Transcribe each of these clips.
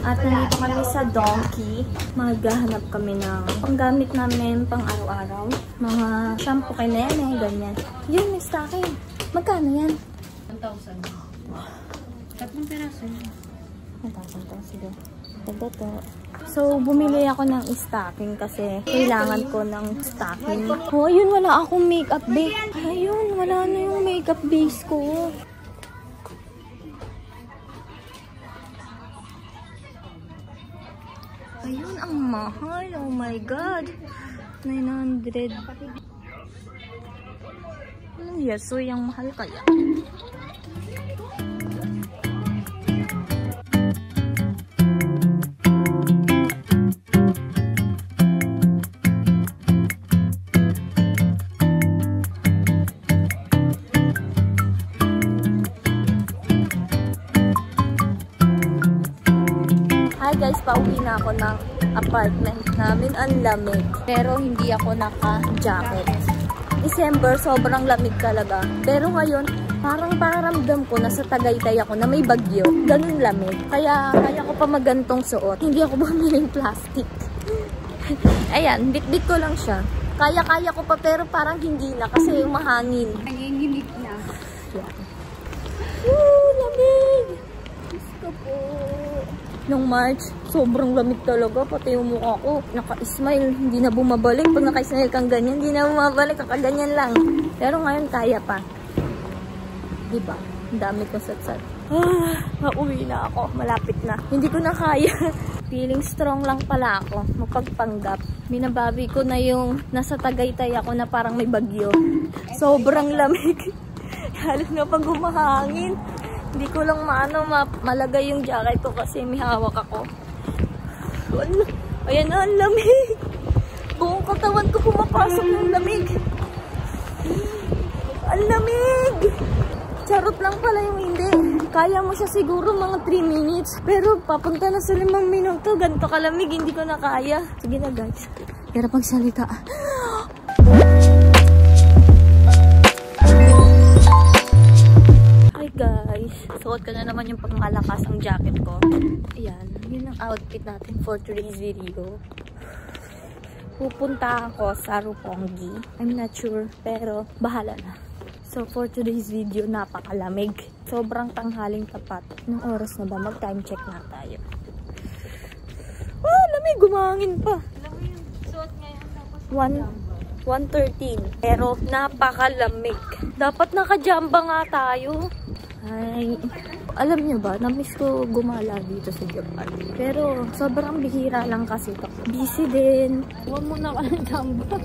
At nandito kami sa Donkey. Maghahanap kami ng panggamit namin pang araw-araw. Mga shampoo kay nene, ganyan. Yun, may stocking. Magkano yan? 1,000. Tatlong piraso. 1,000 to. Sige. Ganda to. So, bumili ako ng stocking kasi kailangan ko ng stocking. Oh, ayun, wala akong makeup base. Ayun, wala na yung makeup base ko. Ayun, ang mahal. Oh my God. 900. Anong yasoy ang mahal kaya? Hi guys, pauwi na ako ng apartment namin. Ang lamig. Pero hindi ako naka-jacket. December, sobrang lamig talaga. Pero ngayon, parang paramdam ko na sa Tagaytay ako na may bagyo. Ganun lamig. Kaya ko pa magantong suot. Hindi ako bumiling plastic. Ayan, bit-bit ko lang siya. Kaya ko pa pero parang hindi na kasi umahangin. Nanginginig na. Yan. Woo! Lamig! Gusto po. Nung March, sobrang lamig talaga. Pati yung mukha ko, naka-smile. Hindi na bumabalik. Pag naka-smile kang ganyan, hindi na bumabalik. Kakaganyan lang. Pero ngayon, kaya pa. Diba? Ang dami ko sat-sat. Mauwi na ako. Malapit na. Hindi ko na kaya. Feeling strong lang pala ako. Mapagpanggap. Minababi ko na yung nasa Tagaytay ako na parang may bagyo. Sobrang lamig. Lalo na pag humahangin. Hindi ko lang malagay yung jacket ko kasi may hawak ako. Ayan na, ang lamig. Buong katawan ko pumapasok ng lamig. Ang lamig! Charot lang pala yung hindi. Kaya mo siya siguro mga 3 minutes. Pero papunta na sa 5 minuto. Ganito kalamig, hindi ko na kaya. Sige na guys. Pero pagsalita. Guys, suot ko na naman yung pangmalakas ang jacket ko. Ayan, yun ang outfit natin for today's video. Pupunta ako sa Roppongi. I'm not sure, pero bahala na. So for today's video, napakalamig. Sobrang tanghaling tapat. Anong oras na ba? Mag-time check na tayo. Ah, lamig! Gumangin pa. Lamig yung suot ngayon. 1:13. Pero napakalamig. Dapat nakajamba nga tayo. Ay, alam niyo ba, na-miss ko gumala dito sa Japan. Pero sobrang bihira lang kasi ito. Busy din. Huwag mo na ka ng jamba.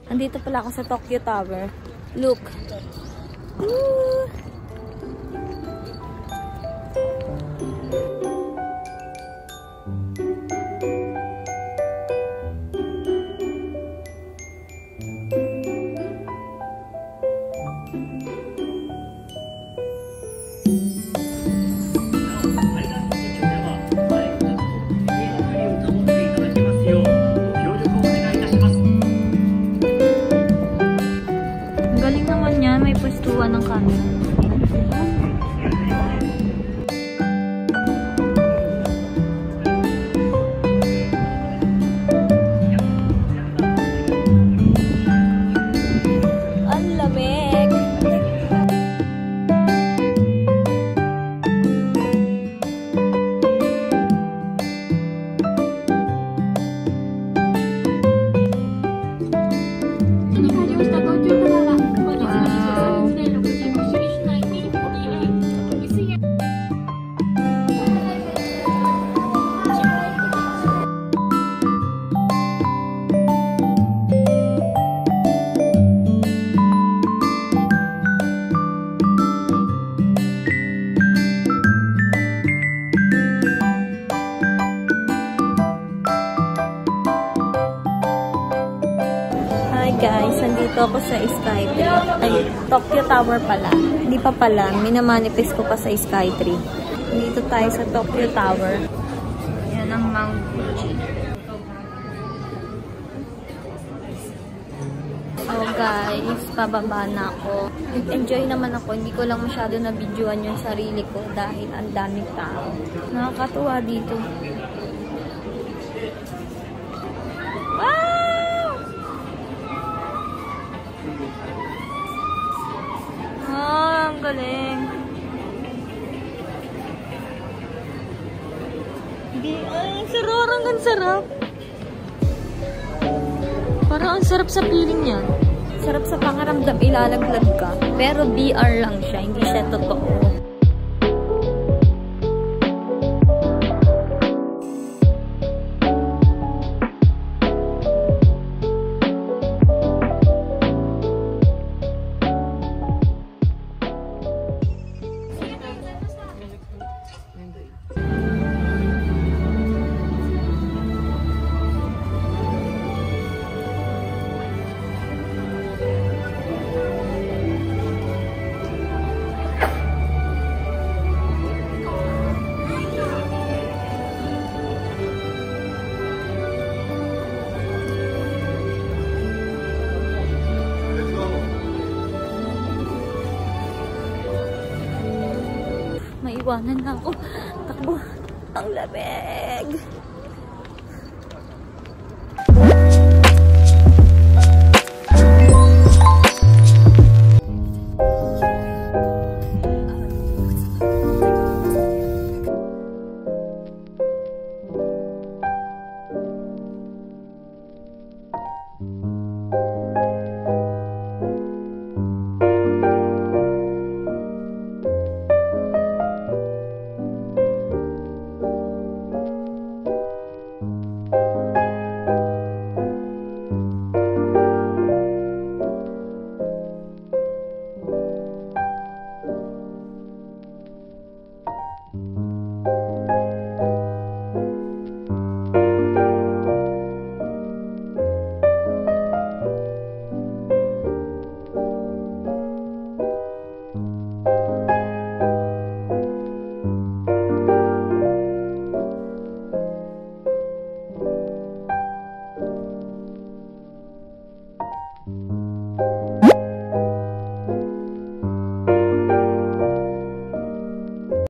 Andito pala ako sa Tokyo Tower. Look. Woo! Ng camera. Ang lamig. nandito ako sa Skytree. Ay, Tokyo Tower pala. Hindi pa pala. Minamanifest ko pa sa Skytree. Dito tayo sa Tokyo Tower. Yan ang Mount Fuji. So guys, pababa na ako. Enjoy naman ako. Hindi ko lang masyado na-videoan yung sarili ko dahil ang daming tao. Nakakatuwa dito. Wow! Ah, ang galing. Ay, sarap. Ang sarap. Parang ang sarap sa feeling niya. Sarap sa pangaramdam, ilalaglag ka. Pero VR lang siya, hindi siya totoo. Maiwanan na ako. Takbo. Ang lamig.